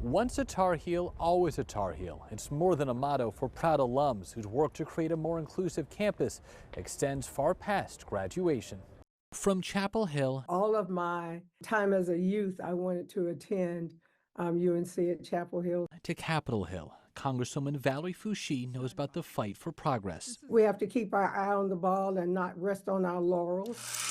Once a Tar Heel, always a Tar Heel. It's more than a motto for proud alums whose work to create a more inclusive campus extends far past graduation. From Chapel Hill, all of my time as a youth, I wanted to attend UNC at Chapel Hill. to Capitol Hill, Congresswoman Valerie Foushee knows about the fight for progress. We have to keep our eye on the ball and not rest on our laurels.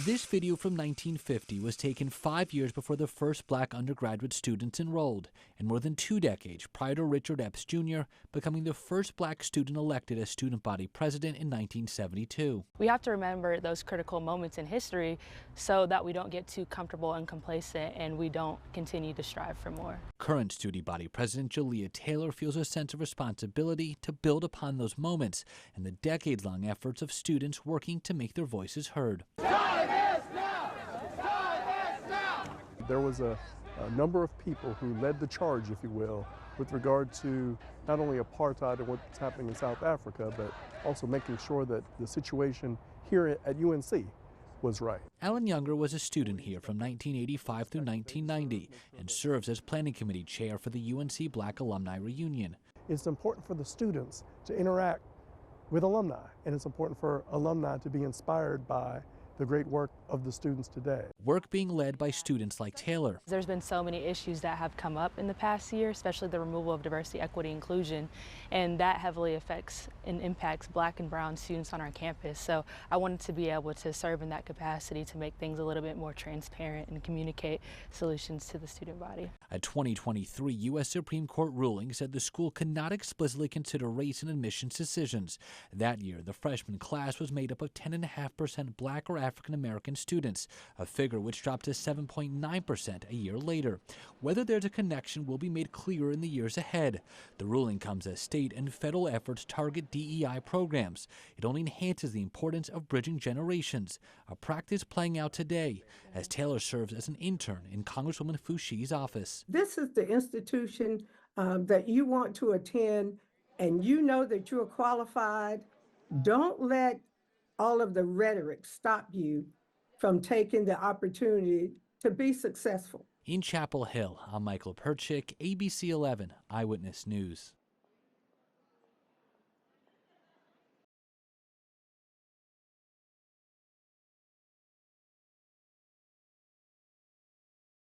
This video from 1950 was taken 5 years before the first black undergraduate students enrolled, and more than 2 decades prior to Richard Epps Jr. becoming the first black student elected as student body president in 1972. We have to remember those critical moments in history so that we don't get too comfortable and complacent and we don't continue to strive for more. Current student body president Jalea Taylor feels a sense of responsibility to build upon those moments and the decades-long efforts of students working to make their voices heard. There was a number of people who led the charge, if you will, with regard to not only apartheid and what's happening in South Africa, but also making sure that the situation here at UNC was right. Alan Younger was a student here from 1985 through 1990 and serves as planning committee chair for the UNC Black Alumni Reunion. It's important for the students to interact with alumni, and it's important for alumni to be inspired by the great work of the students today. Work being led by students like Taylor. There's been so many issues that have come up in the past year, especially the removal of diversity, equity, inclusion, and that heavily affects and impacts black and brown students on our campus. So I wanted to be able to serve in that capacity to make things a little bit more transparent and communicate solutions to the student body. A 2023 U.S. Supreme Court ruling said the school could not explicitly consider race in admissions decisions. That year, the freshman class was made up of 10.5% black or African American students, a figure which dropped to 7.9% a year later. Whether there's a connection will be made clearer in the years ahead. The ruling comes as state and federal efforts target DEI programs. It only enhances the importance of bridging generations, a practice playing out today as Taylor serves as an intern in Congresswoman Foushee's office. This is the institution that you want to attend, and you know that you're qualified. Don't let all of the rhetoric stop you from taking the opportunity to be successful. In Chapel Hill, I'm Michael Perchik, ABC 11 Eyewitness News.